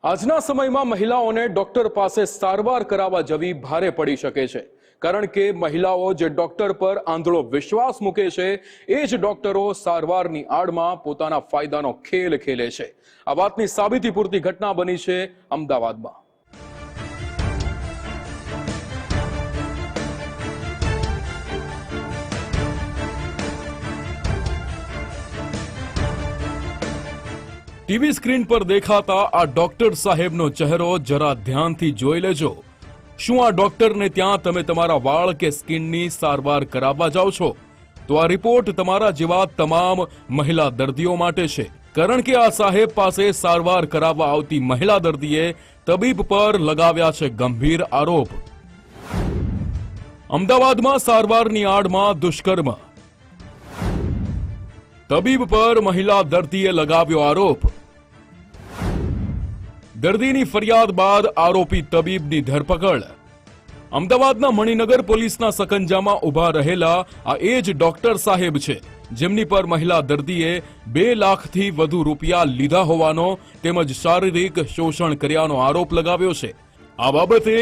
આજના સમયમાં મહિલાઓને ડોક્ટર પાસે સારવાર કરાવવા જવી ભારે પડી શકે છે, કારણ કે મહિલાઓ જે ડોક્ટર પર આંધળો વિશ્વાસ મૂકે છે એ જ ડોક્ટરો સારવારની આડમાં પોતાના ફાયદાનો ખેલ ખેલે છે। આ વાતની સાબિતી પૂરતી ઘટના બની છે અમદાવાદમાં। ટીવી સ્ક્રીન પર દેખાતા આ ડોક્ટર સાહેબનો ચહેરો જરા ધ્યાનથી જોઈ લેજો। શું આ ડોક્ટરને ત્યાં તમે તમારા વાળ કે સ્કિનની સારવાર કરાવવા જાઓ છો? તો આ રિપોર્ટ તમારા જેવા તમામ મહિલા દર્દીઓ માટે છે, કારણ કે આ સાહેબ પાસે સારવાર કરાવવા આવતી મહિલા દર્દીએ તબીબ પર લગાવ્યા છે ગંભીર આરોપ। અમદાવાદમાં સારવારની આડમાં દુષ્કર્મ, તબીબ પર મહિલા દર્દીએ લગાવ્યો આરોપ। દર્દીની ફરિયાદ બાદ આરોપી તબીબની ધરપકડ। અમદાવાદના મણિનગર પોલીસના સકંજામાં ઉભા રહેલા આ એ જ ડોક્ટર સાહેબ છે, જેમની પર મહિલા દર્દીએ 2 લાખથી વધુ રૂપિયા લીધા હોવાનો તેમજ શારીરિક શોષણ કર્યાનો આરોપ લગાવ્યો છે। આ બાબતે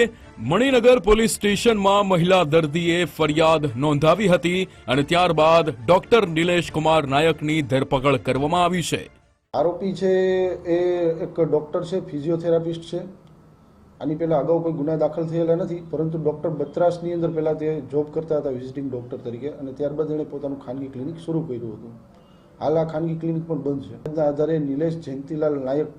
મણિનગર પોલીસ સ્ટેશનમાં મહિલા દર્દીએ ફરિયાદ નોંધાવી હતી અને ત્યારબાદ ડોક્ટર નિલેશ કુમાર નાયકની ધરપકડ કરવામાં આવી છે। આરોપી છે એ એક ડૉક્ટર છે, ફિઝિયોથેરાપિસ્ટ છે। આની પહેલાં અગાઉ કોઈ ગુના દાખલ થયેલા નથી, પરંતુ ડૉક્ટર બત્રાસની અંદર પહેલાં તે જોબ કરતા હતા વિઝિટિંગ ડૉક્ટર તરીકે, અને ત્યારબાદ એણે પોતાનું ખાનગી ક્લિનિક શરૂ કર્યું હતું। હાલ આ ખાનગી ક્લિનિક પણ બંધ છે। એના આધારે નિલેશ જયંતિલાલ નાયક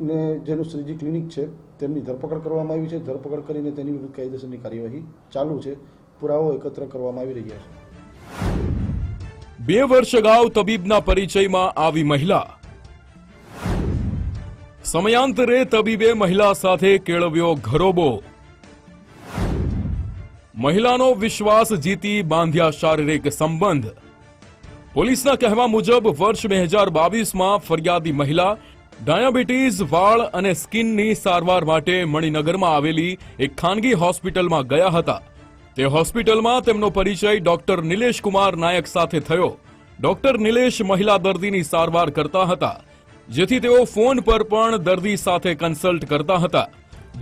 ને જેનું શ્રીજી ક્લિનિક છે તેમની ધરપકડ કરવામાં આવી છે। ધરપકડ કરીને તેની વિરુદ્ધ કાયદેસરની કાર્યવાહી ચાલુ છે। પુરાવો એકત્ર કરવામાં આવી રહ્યા છે। 2 વર્ષ અગાઉ તબીબના પરિચયમાં આવી મહિલા, સમયાંતરે તબીબે મહિલા સાથે કેળવ્યો ઘરોબો, મહિલાનો વિશ્વાસ જીતી બાંધ્યા શારીરિક સંબંધ। પોલીસના કહેવા મુજબ વર્ષ 2022માં ફરિયાદી મહિલા ડાયાબિટીઝ, વાળ અને સ્કિનની સારવાર માટે મણિનગરમાં આવેલી એક ખાનગી હોસ્પિટલમાં ગયા હતા। તે હોસ્પિટલમાં તેમનો પરિચય ડોક્ટર નિલેશ કુમાર નાયક સાથે થયો। ડોક્ટર નિલેશ મહિલા દર્દીની સારવાર કરતા હતા, જેથી તેઓ ફોન પર પણ દર્દી સાથે કન્સલ્ટ કરતા હતા।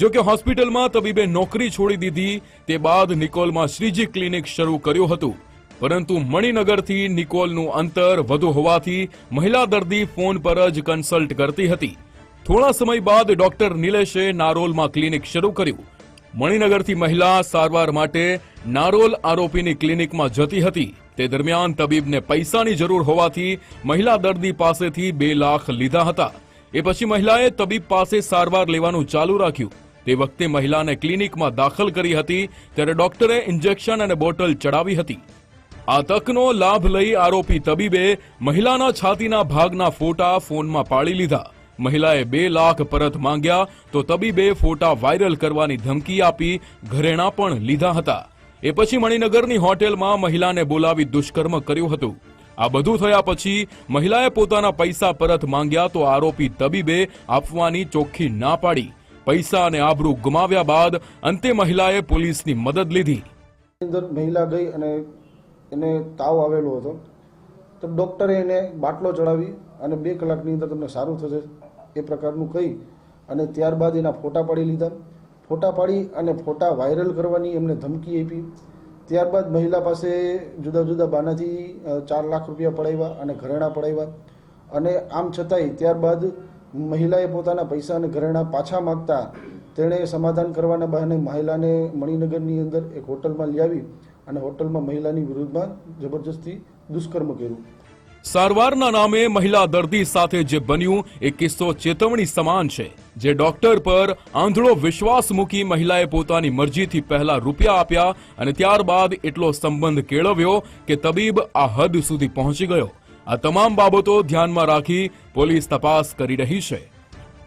જો કે હોસ્પિટલમાં તબીબે નોકરી છોડી દીધી તે બાદ નિકોલમાં શ્રીજી ક્લિનિક શરૂ કર્યું હતું, પરંતુ મણિનગરથી નિકોલનું અંતર વધુ હોવાથી મહિલા દર્દી ફોન પર જ કન્સલ્ટ કરતી હતી। થોડા સમય બાદ ડોક્ટર નિલેશે નારોલમાં ક્લિનિક શરૂ કર્યું। મણિનગરથી મહિલા સારવાર માટે નારોલ આરોપીની ક્લિનિકમાં જતી હતી। તે દરમિયાન તબીબને પૈસાની જરૂર હોવાથી મહિલા દર્દી પાસેથી 2 લાખ લીધા હતા। એ પછી મહિલાએ તબીબ પાસે સારવાર લેવાનું ચાલુ રાખ્યું। તે વખતે મહિલાને ક્લિનિકમાં દાખલ કરી હતી, ત્યારે ડોક્ટરે ઇન્જેક્શન અને બોટલ ચડાવી હતી। આ તકનો લાભ લઈ આરોપી તબીબે મહિલાના છાતીના ભાગના ફોટા ફોનમાં પાડી લીધા। મહિલાએ 2 લાખ પરત માંગ્યા તો તબીબે ફોટા વાયરલ કરવાની ધમકી આપી ઘરેણાં પણ લીધા હતા। એ પછી મણિનગરની હોટેલમાં મહિલાને બોલાવી દુષ્કર્મ કર્યું હતું। આ બધું થયા પછી મહિલાએ પોતાના પૈસા પરત માંગ્યા તો આરોપી તબીબે આપવાની ચોખ્ખી ના પાડી। પૈસા અને આબરૂ ગુમાવ્યા બાદ અંતે મહિલાએ પોલીસની મદદ લીધી। અંદર મહિલા ગઈ અને એને તાવ આવેલો હતો, તો ડૉક્ટરે એને બાટલો ચડાવી અને 2 કલાકની અંદર તમને સારું થશે એ પ્રકારનું કહી અને ત્યારબાદ એના ફોટા પાડી લીધા। ફોટા પાડી અને ફોટા વાયરલ કરવાની એમને ધમકી આપી। ત્યારબાદ મહિલા પાસે જુદા જુદા બહાનાથી 4 લાખ રૂપિયા પડાવ્યા અને ઘરેણાં પડાવ્યા, અને આમ છતાંય ત્યારબાદ મહિલાએ પોતાના પૈસા અને ઘરેણાં પાછા માગતા તેણે સમાધાન કરવાના બહાને મહિલાને મણિનગરની અંદર એક હોટલમાં લઈ આવી અને હોટલમાં મહિલાની વિરુદ્ધમાં જબરજસ્તી દુષ્કર્મ કર્યું। સારવારના નામે મહિલા દર્દી સાથે જે બન્યું એ કિસ્સો ચેતવણી સમાન છે। જે ડોક્ટર પર આંધળો વિશ્વાસ મૂકી મહિલાએ પોતાની મરજીથી પહેલા રૂપિયા આપ્યા અને ત્યારબાદ એટલો સંબંધ કેળવ્યો કે તબીબ આ હદ સુધી પહોંચી ગયો। આ તમામ બાબતો ધ્યાનમાં રાખી પોલીસ તપાસ કરી રહી છે।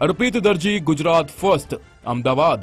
અર્પિત દરજી, ગુજરાત ફર્સ્ટ, અમદાવાદ।